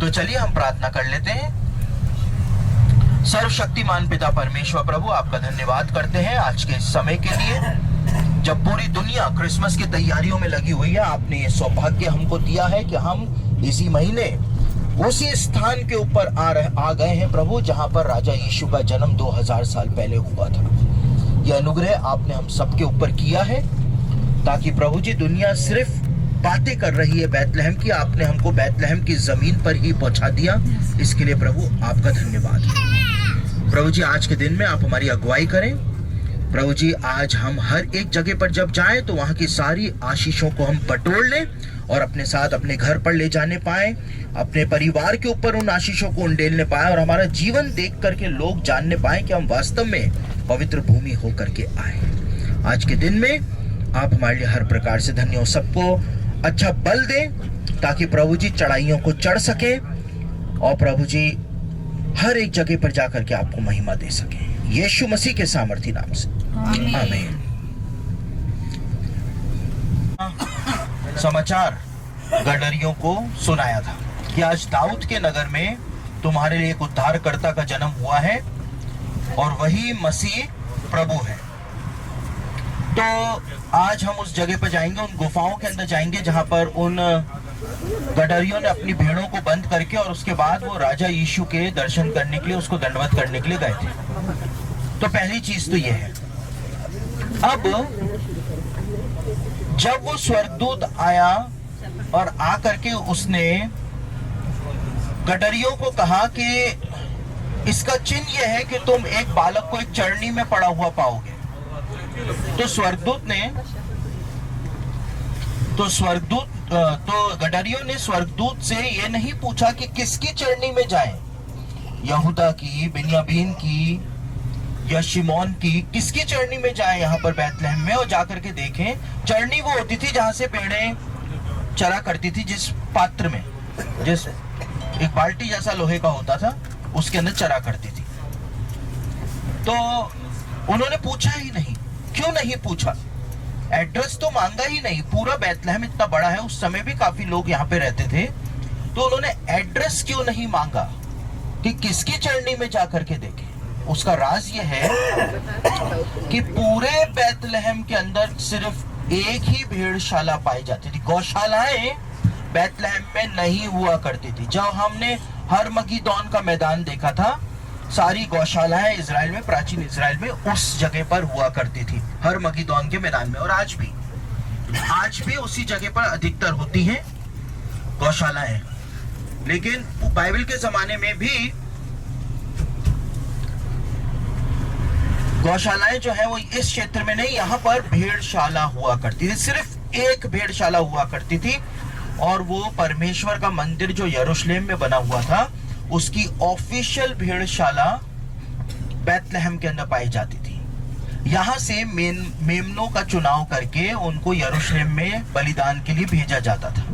तो चलिए हम प्रार्थना कर लेते हैं। सर्वशक्तिमान पिता परमेश्वर प्रभु, आपका धन्यवाद करते हैं आज के समय के लिए, जब पूरी दुनिया क्रिसमस की तैयारियों में लगी हुई है। आपने ये सौभाग्य हमको दिया है कि हम इसी महीने उसी स्थान के ऊपर आ गए हैं प्रभु, जहां पर राजा यीशु का जन्म 2000 साल पहले हुआ था। यह अनुग्रह आपने हम सबके ऊपर किया है, ताकि प्रभु जी दुनिया सिर्फ बातें कर रही है बैतलहम की, आपने हमको बैतलहम की जमीन पर ही पहुंचा दिया। इसके लिए प्रभु आपका धन्यवाद है। प्रभु जी आज के दिन में आप हमारी अगुवाई करें। प्रभु जी आज हम हर एक जगह पर जब जाएं तो वहां की सारी आशीषों को हम बटोर लें और अपने साथ अपने घर पर ले जाने पाए, अपने परिवार के ऊपर उन आशीषों को उंडेलने पाए और हमारा जीवन देख करके लोग जानने पाए कि हम वास्तव में पवित्र भूमि होकर के आए। आज के दिन में आप हमारे लिए हर प्रकार से धन्य हो। सबको अच्छा बल दें ताकि प्रभु जी चढ़ाइयों को चढ़ सके और प्रभु जी हर एक जगह पर जाकर के आपको महिमा दे सके, यीशु मसीह के सामर्थी नाम से, आमीन। समाचार गडरियों को सुनाया था कि आज दाऊद के नगर में तुम्हारे लिए एक उद्धारकर्ता का जन्म हुआ है और वही मसीह प्रभु है। तो आज हम उस जगह पर जाएंगे, उन गुफाओं के अंदर जाएंगे जहां पर उन गडरियों ने अपनी भेड़ों को बंद करके और उसके बाद वो राजा यीशु के दर्शन करने के लिए, उसको दंडवत करने के लिए गए थे। तो पहली चीज तो ये है। अब जब वो स्वर्गदूत आया और आकर के उसने गडरियों को कहा कि इसका चिन्ह यह है कि तुम एक बालक को एक चरनी में पड़ा हुआ पाओगे, तो गडरियों ने स्वर्गदूत से ये नहीं पूछा कि किसकी चरनी में जाएं, यहूदा की, बिन्यामीन की या शिमोन की, किसकी चरनी में जाएं यहाँ पर बैतलहम में, और जाकर के देखें। चरनी वो होती थी जहां से भेड़ें चरा करती थी, जिस पात्र में, जिस एक बाल्टी जैसा लोहे का होता था उसके अंदर चरा करती थी। तो उन्होंने पूछा ही नहीं। क्यों नहीं पूछा? एड्रेस तो मांगा ही नहीं। पूरा बैतलहम इतना बड़ा है, उस समय भी काफी लोग यहाँ पे रहते थे, तो उन्होंने एड्रेस क्यों नहीं मांगा कि किसकी चरनी में जाकर के देखें? उसका राज यह है कि पूरे बैतलहम के अंदर सिर्फ एक ही भेड़शाला पाई जाती थी। गौशालाएं बैतलहम में नहीं हुआ करती थी। जब हमने हरमगीदोन का मैदान देखा था, सारी गौशालाएं इजराइल में, प्राचीन इजराइल में उस जगह पर हुआ करती थी, हरमगीदोन के मैदान में। और आज भी उसी जगह पर अधिकतर होती हैं गौशालाएं। लेकिन बाइबल के जमाने में भी गौशालाएं जो है वो इस क्षेत्र में नहीं, यहाँ पर भेड़शाला हुआ करती थी। सिर्फ एक भेड़शाला हुआ करती थी और वो परमेश्वर का मंदिर जो यरूशलेम में बना हुआ था, उसकी ऑफिशियल भेड़शाला बैतलहम के अंदर पाई जाती थी। यहां से मेमनों का चुनाव करके उनको यरूशलेम में बलिदान के लिए भेजा जाता था।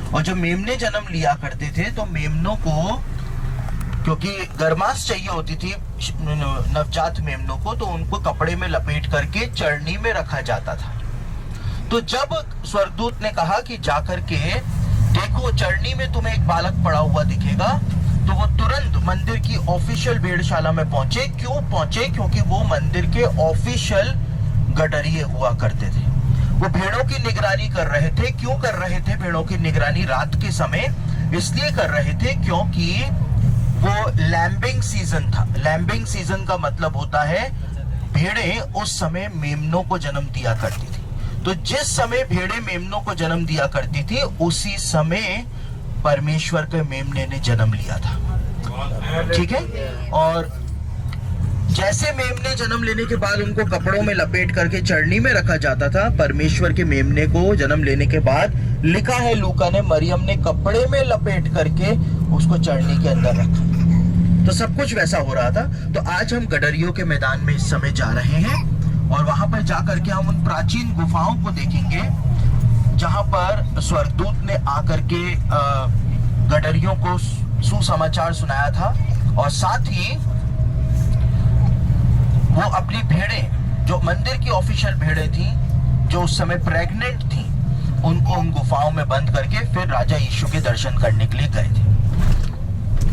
और जब मेमने जन्म लिया करते थे तो मेमनों को, क्योंकि गर्माश चाहिए होती थी नवजात मेमनों को, तो उनको कपड़े में लपेट करके चरनी में रखा जाता था। तो जब स्वर्गदूत ने कहा कि जाकर के देखो चरनी में तुम्हें एक बालक पड़ा हुआ दिखेगा, तो वो तुरंत मंदिर की ऑफिशियल भेड़शाला में पहुंचे। क्यों पहुंचे? क्योंकि वो मंदिर के ऑफिशियल गडरिये हुआ करते थे। वो भेड़ों की निगरानी कर रहे थे। क्यों कर रहे थे भेड़ों की निगरानी रात के समय? इसलिए कर रहे थे क्योंकि वो लैम्बिंग सीजन था। लैम्बिंग सीजन का मतलब होता है भेड़ें उस समय मेमनों को जन्म दिया करती थी। तो जिस समय भेड़ें मेमनों को जन्म दिया करती थी, उसी समय परमेश्वर के मेमने ने जन्म लिया था। ठीक है। और जैसे मेमने जन्म लेने के बाद उनको कपड़ों में लपेट करके चरनी में रखा जाता था, परमेश्वर के मेमने को जन्म लेने के बाद लिखा है लूका ने, मरियम ने कपड़े में लपेट करके उसको चरनी के अंदर रखा। तो सब कुछ वैसा हो रहा था। तो आज हम गडरियों के मैदान में इस समय जा रहे हैं और वहां पर जाकर के हम उन प्राचीन गुफाओं को देखेंगे जहां पर स्वर्गदूत ने आकर के गडरियों को सुसमाचार सुनाया था। और साथ ही वो अपनी भेड़ें, जो मंदिर की ऑफिशियल भेड़ें थी, जो उस समय प्रेग्नेंट थी, उनको उन गुफाओं में बंद करके फिर राजा यीशु के दर्शन करने के लिए गए थे।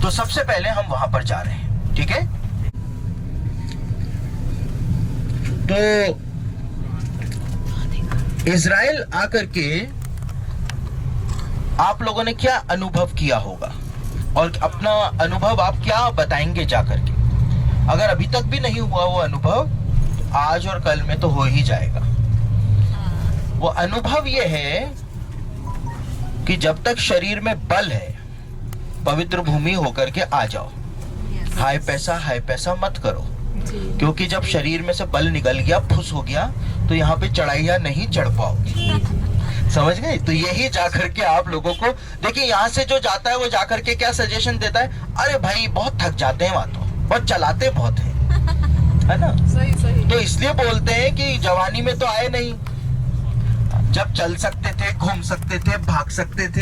तो सबसे पहले हम वहां पर जा रहे हैं, ठीक है। तो इजराइल आकर के आप लोगों ने क्या अनुभव किया होगा और अपना अनुभव आप क्या बताएंगे जाकर के? अगर अभी तक भी नहीं हुआ वो अनुभव, तो आज और कल में तो हो ही जाएगा। वो अनुभव ये है कि जब तक शरीर में बल है, पवित्र भूमि होकर के आ जाओ। हाय पैसा मत करो, क्योंकि जब शरीर में से बल निकल गया, फुस हो गया, तो यहाँ पे चढ़ाइयाँ नहीं चढ़ पाओगे। समझ गए? तो यही जाकर के आप लोगों को देखिए, यहाँ से जो जाता है वो जाकर के क्या सजेशन देता है, अरे भाई बहुत थक जाते हैं, वहां तो बहुत चलाते बहुत है ना। सही। तो इसलिए बोलते हैं कि जवानी में तो आए नहीं, जब चल सकते थे, घूम सकते थे, भाग सकते थे,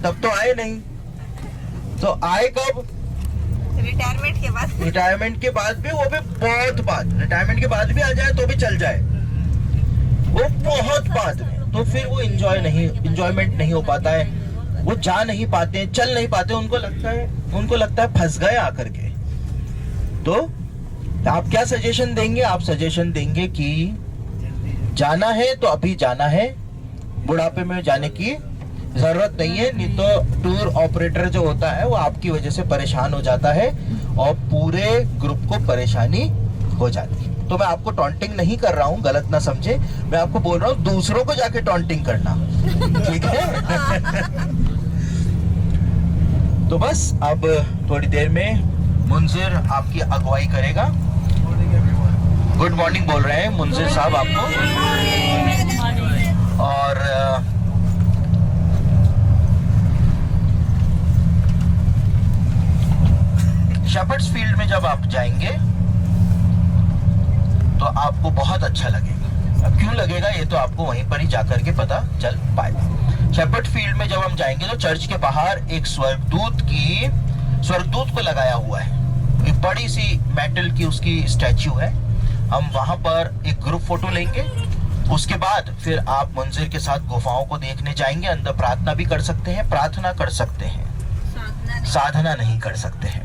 तब तो आए नहीं। तो आए कब? रिटायरमेंट के बाद। रिटायरमेंट के बाद भी, वो भी बहुत बाद। रिटायरमेंट के बाद भी आ जाए तो भी चल जाए, वो बहुत बाद में। तो फिर वो इंजॉयमेंट नहीं हो पाता है, वो जा नहीं पाते, चल नहीं पाते। उनको लगता है फंस गए आकर के। तो आप क्या सजेशन देंगे? आप सजेशन देंगे कि जाना है तो अभी जाना है, बुढ़ापे में जाने की जरूरत नहीं है, नहीं तो टूर ऑपरेटर जो होता है वो आपकी वजह से परेशान हो जाता है और पूरे ग्रुप को परेशानी हो जाती है। तो मैं आपको टॉन्टिंग नहीं कर रहा हूँ, गलत ना समझे, मैं आपको बोल रहा हूँ दूसरों को जाके टॉन्टिंग करना, ठीक है। तो बस अब थोड़ी देर में मुंजिर आपकी अगुवाई करेगा। गुड मॉर्निंग बोल रहे हैं मुंजिर साहब आपको। और शेपर्ड्स फील्ड में जब आप जाएंगे तो आपको बहुत अच्छा लगेगा। अब क्यों लगेगा ये तो आपको वहीं पर ही जाकर के पता चल पाएगा। शेपर्ड फील्ड में जब हम जाएंगे तो चर्च के बाहर एक स्वर्गदूत को लगाया हुआ है, एक बड़ी सी मेटल की उसकी स्टैच्यू है। हम वहां पर एक ग्रुप फोटो लेंगे, उसके बाद फिर आप मुंजिर के साथ गुफाओं को देखने जाएंगे। अंदर प्रार्थना भी कर सकते हैं, प्रार्थना कर सकते हैं, साधना नहीं कर सकते हैं।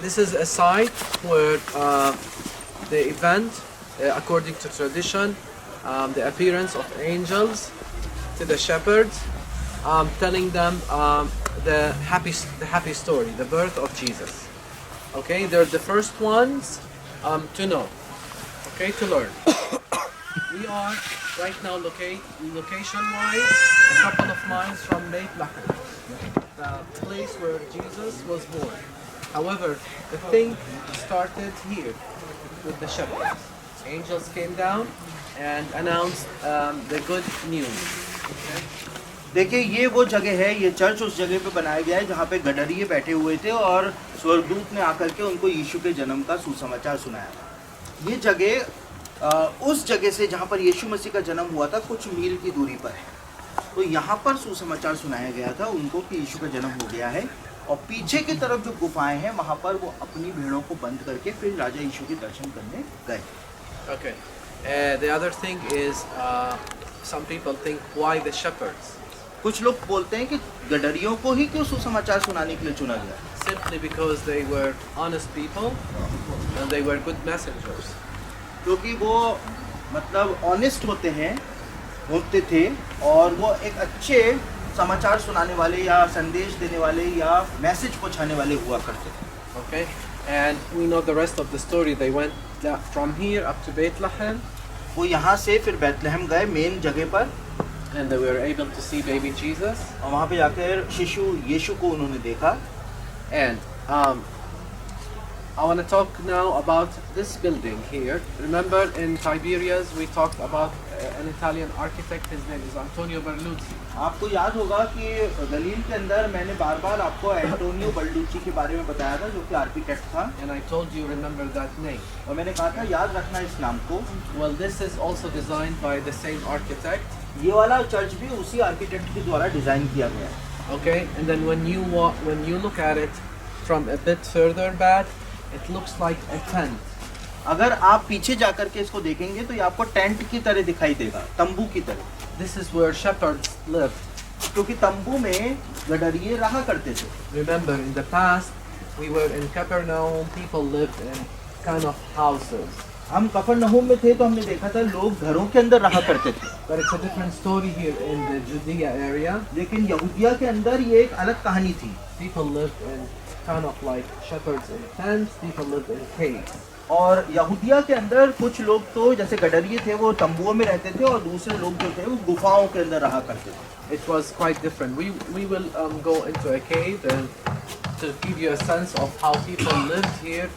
This is a site where the event, according to tradition, the appearance of angels to the shepherds, telling them the happy story, the birth of Jesus. Okay, they're the first ones to know. Okay, to learn. We are right now location-wise a couple of miles from Bethlehem, the place where Jesus was born. However, the thing started here with the shepherds. Angels came down and announced the good news. देखिए ये वो जगह है, ये church उस जगह पे बनाया गया है जहाँ पे गडरिये बैठे हुए थे और स्वर्गदूत ने आकर के उनको यीशु के जन्म का सुसमाचार सुनाया था। ये जगह उस जगह से जहाँ पर यीशु मसीह का जन्म हुआ था कुछ मील की दूरी पर है। तो यहाँ पर सुसमाचार सुनाया गया था उनको कि यीशु का जन्म हो गया है। और पीछे की तरफ जो गुफाएं हैं वहाँ पर वो अपनी भेड़ों को बंद करके फिर राजा यीशु के दर्शन करने गए। Okay. The other thing is, some people think, why the shepherds? कुछ लोग बोलते हैं कि गडरियों को ही क्यों सुसमाचार सुनाने के लिए चुना गया? Simply because they were honest people and they were good messengers. क्योंकि वो मतलब ऑनेस्ट होते थे और वो एक अच्छे समाचार सुनाने वाले या संदेश देने वाले या मैसेज पहुंचाने वाले हुआ करते थे। Okay, and we know the rest of the story. They went from here up to Bethlehem. वो यहाँ से फिर बैतलहम गए मेन जगह पर, and they were able to see baby Jesus. और वहाँ पे जाकर शिशु यीशु को उन्होंने देखा। And I want to talk now about this building here. Remember in Tiberias we talked about an Italian architect. His name is Antonio Berluzzi. आपको याद होगा कि गलील के अंदर मैंने बार बार आपको एंटोनियो बल्डूची के बारे में बताया था, जो कि आर्किटेक्ट था, And I told you, remember that name. और मैंने कहा था याद रखना इस नाम को। Well, this is also designed by the same architect. ये वाला चर्च भी उसी आर्किटेक्ट के द्वारा डिजाइन किया गया है। Okay, and then when you look at it from a bit further back, it looks like a tent. अगर आप पीछे जाकर के इसको देखेंगे तो ये आपको टेंट की तरह दिखाई देगा, तंबू की तरह, This is where shepherds lived. क्योंकि तंबू में गडरिये रहा करते थे। Remember, in the past, we were in Capernaum. People lived in kind of houses. हम कफरनहूम में थे तो हमने देखा था लोग घरों के अंदर रहा करते थे, But it's a different story here in the Judea area. लेकिन यहूदिया के अंदर ये एक अलग कहानी थी। People lived in kind of like shepherds in tents. People lived in caves. और यहूदिया के अंदर कुछ लोग तो जैसे गडरिये थे वो तंबुओं में रहते थे, और दूसरे लोग जो थे वो गुफाओं के अंदर रहा करते थे। It was quite different. We will go into a cave and to give you a sense of how people lived here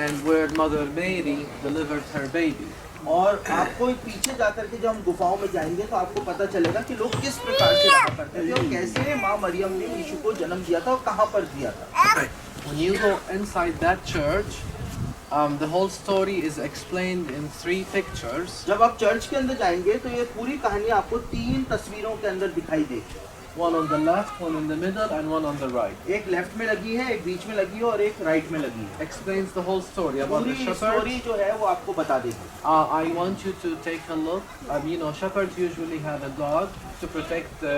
and where Mother Mary delivered her baby. और आपको पीछे जाकर के जब हम गुफाओं में जाएंगे तो आपको पता चलेगा कि लोग किस प्रकार से रहा करते थे और कैसे माँ मरियम ने यीशु को जन्म दिया था और कहाँ पर दिया था। When you go inside that church, the whole story is explained in 3 pictures. जब आप चर्च के अंदर जाएंगे तो ये पूरी कहानी आपको 3 तस्वीरों के अंदर दिखाई देगी। One on the left, one in the middle, and one on the right. एक लेफ्ट में लगी है, एक बीच में लगी है और एक राइट में लगी है। Explains the whole story about the पूरी shepherds. स्टोरी जो है वो आपको बता देगी। I want you to take a look. You know, shepherds usually have a dog to protect the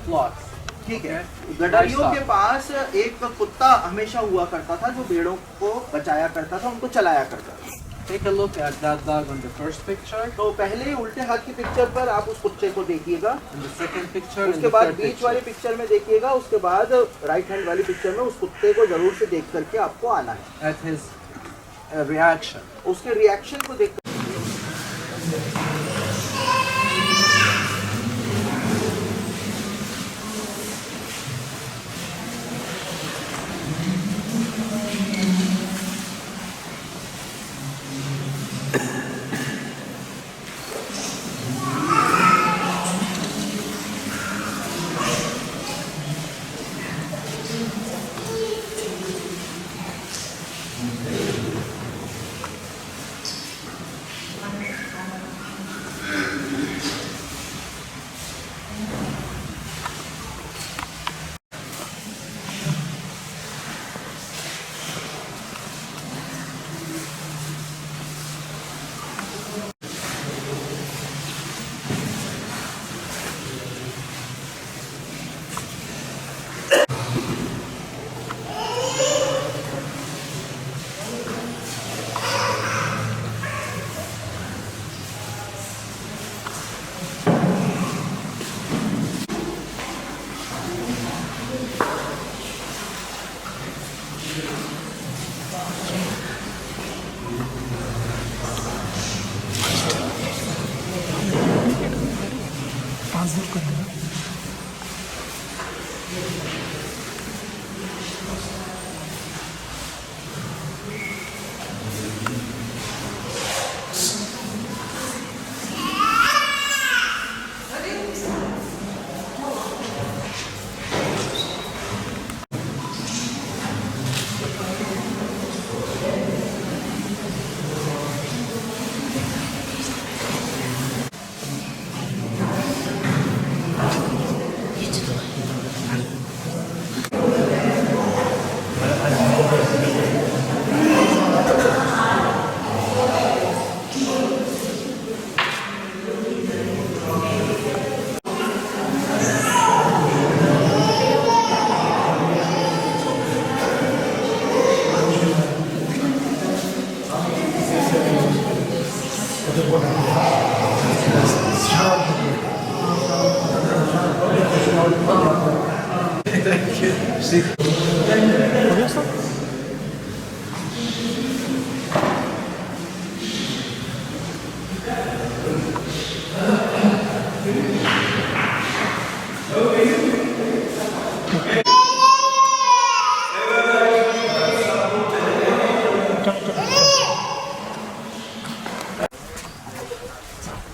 flocks. ठीक है, गडरियों के पास एक कुत्ता हमेशा हुआ करता था जो भेड़ों को बचाया करता था, उनको चलाया करता था। Take a look at that dog on the first picture, तो पहले उल्टे हाथ की पिक्चर पर आप उस कुत्ते को देखिएगा, in the second picture, and उसके the बाद third बीच वाली picture. पिक्चर में देखिएगा, उसके बाद राइट हैंड वाली पिक्चर में उस कुत्ते को जरूर से देख करके आपको आना है, At his reaction. उसके रिएक्शन को देख।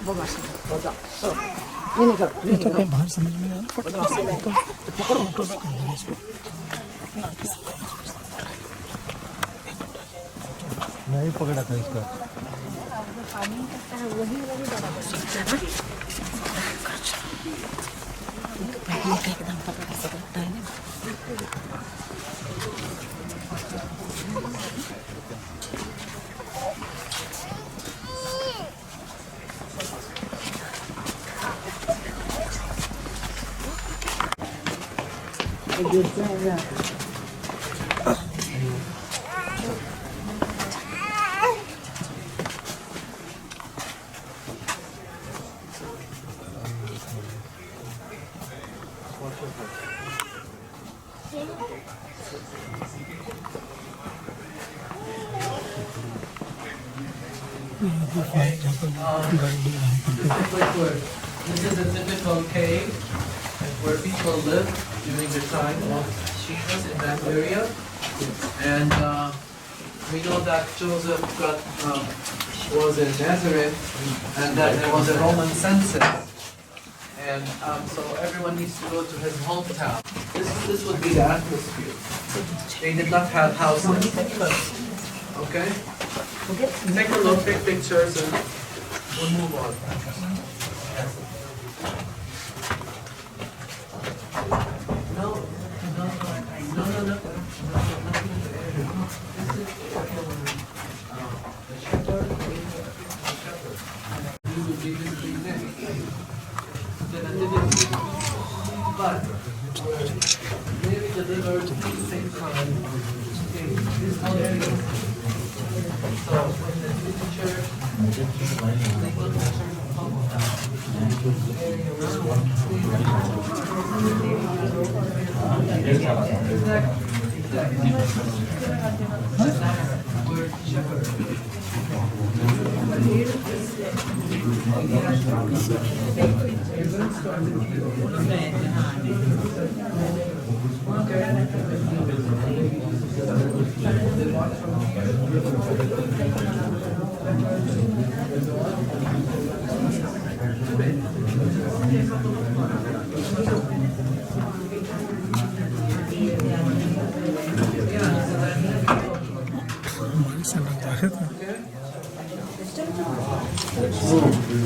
वो बस तो कहीं बाहर समझ में नहीं आ रहा। पकड़ो ऑटो में कर दो इसको। नहीं पकड़ा था इसका। एकदम पकड़ सकता है ना। This is a typical cave where people lived during the time of Jesus in that area. And we know that Joseph was in Nazareth and that there was a Roman census. And so everyone needs to go to his hometown. This would be the atmosphere. They did not have houses. Okay? Take a look, take pictures, and we'll move on. But maybe delivered at the same time. Okay, this is how it is. So when the teacher,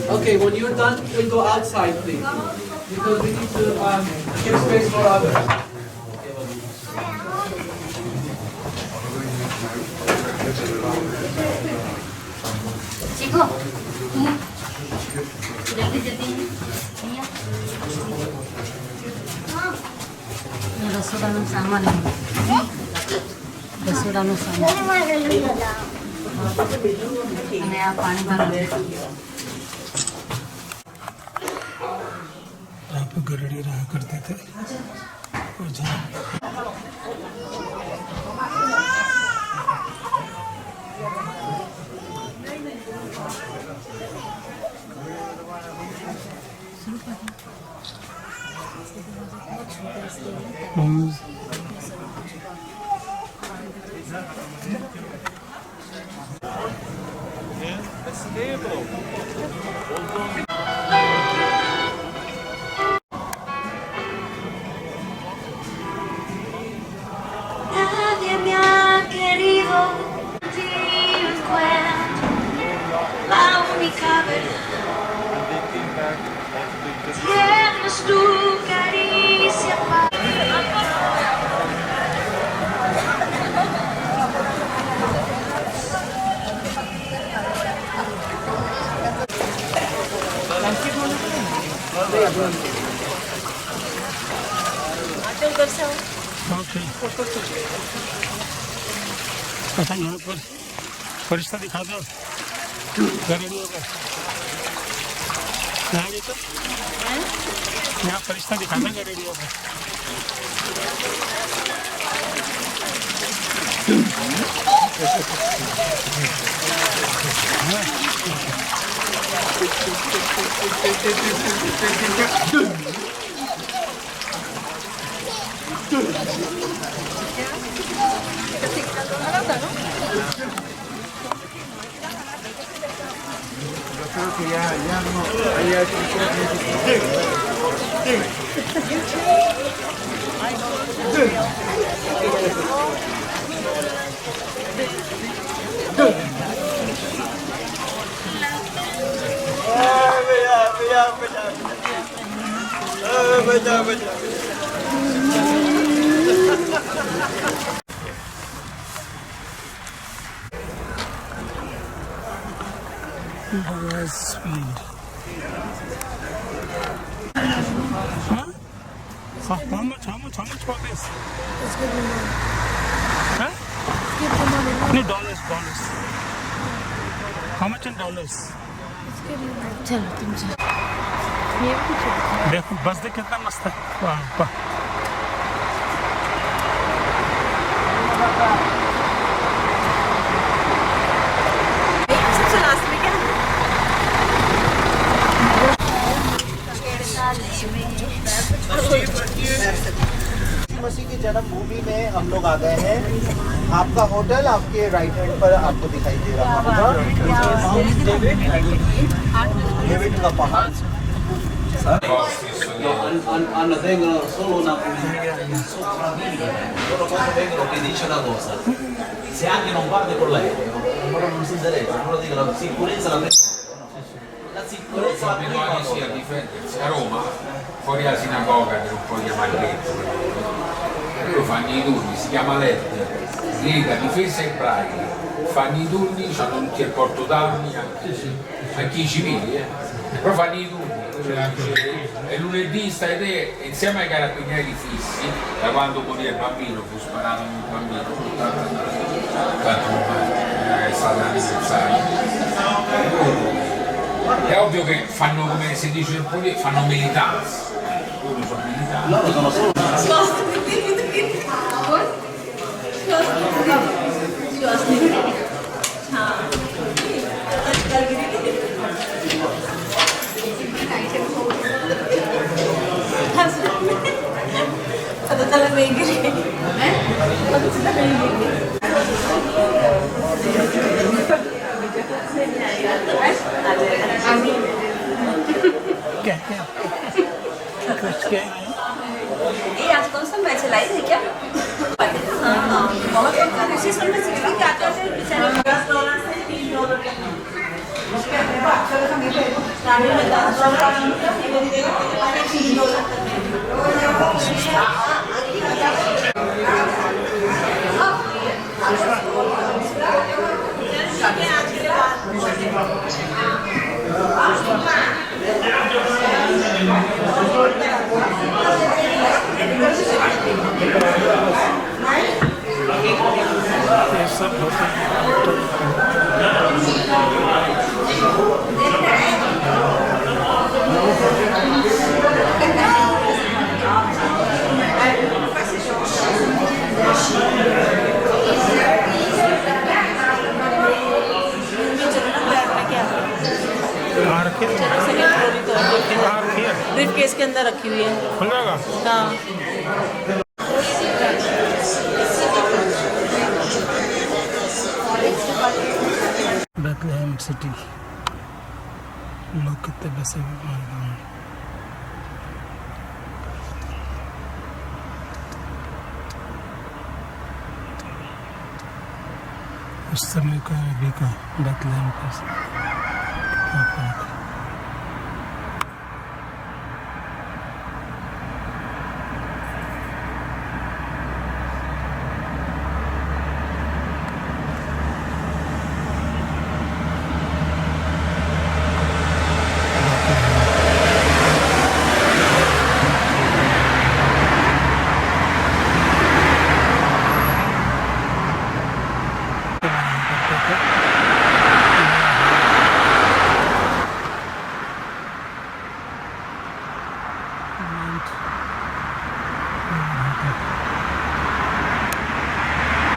okay, when you're done, we'll go outside, please. Because we need to give space for others. Chico, जल्दी रसोड़ा सामान है रसोड़ा सामान नया पानी भर यहाँ पे गरड़ी रहा करते थे और जहाँ Nadie me ha querido, contigo encuentro la única verdad. Tienes tu caricia para अच्छा यहाँ पर फरिश्ता दिखा दो गरड़ियों का यहाँ फरिश्ता दिखा दो गरड़ियों का Yo creo que ya Baga's speed. Huh? How much for this? Huh? No, dollars. How much in dollars? चलो तुम चलो देखो बस देख कितना मस्त है। वाह वाह। सबसे लास्ट में क्या मसीह की जन्मभूमि में हम लोग आ गए हैं। आपका होटल आपके राइट हैंड पर आपको दिखाई दे रहा होगा। डेविड का पहाड़। vengono solo una loro quando vengono ti dice una cosa, se anche non parte con l'aereo loro non si interessano, loro dicono la sicurezza la Bisogna sia difendersi a Roma, fuori la sinagoga che non può chiamare letto, loro fanno i turni, si chiama LED, Lega Difesa Ebraica, fanno i turni, hanno tutti il porto d'armi, anche i civili, però fanno i turni, e lunedì stai te insieme ai carabinieri fissi, da quando morì il bambino, fu sparato un bambino, tanto è stato l'anniversario. È ovvio che fanno, come si dice in politica, fanno militanza. Loro sono militanti. loro sono solo क्या ये आज कौन सा match live है क्या? हाँ बहुत उसी समय से क्या क्या से बेचारे $10 से $3 स्टार्टिंग में सब होता है। ब्रीफ केस के अंदर रखी हुई है। खुल जाएगा? हाँ बेथलेहम सिटी लोग कितने बसे हुए हैं। उस समय का अभी का बेथलेहम का कितना फर्क है।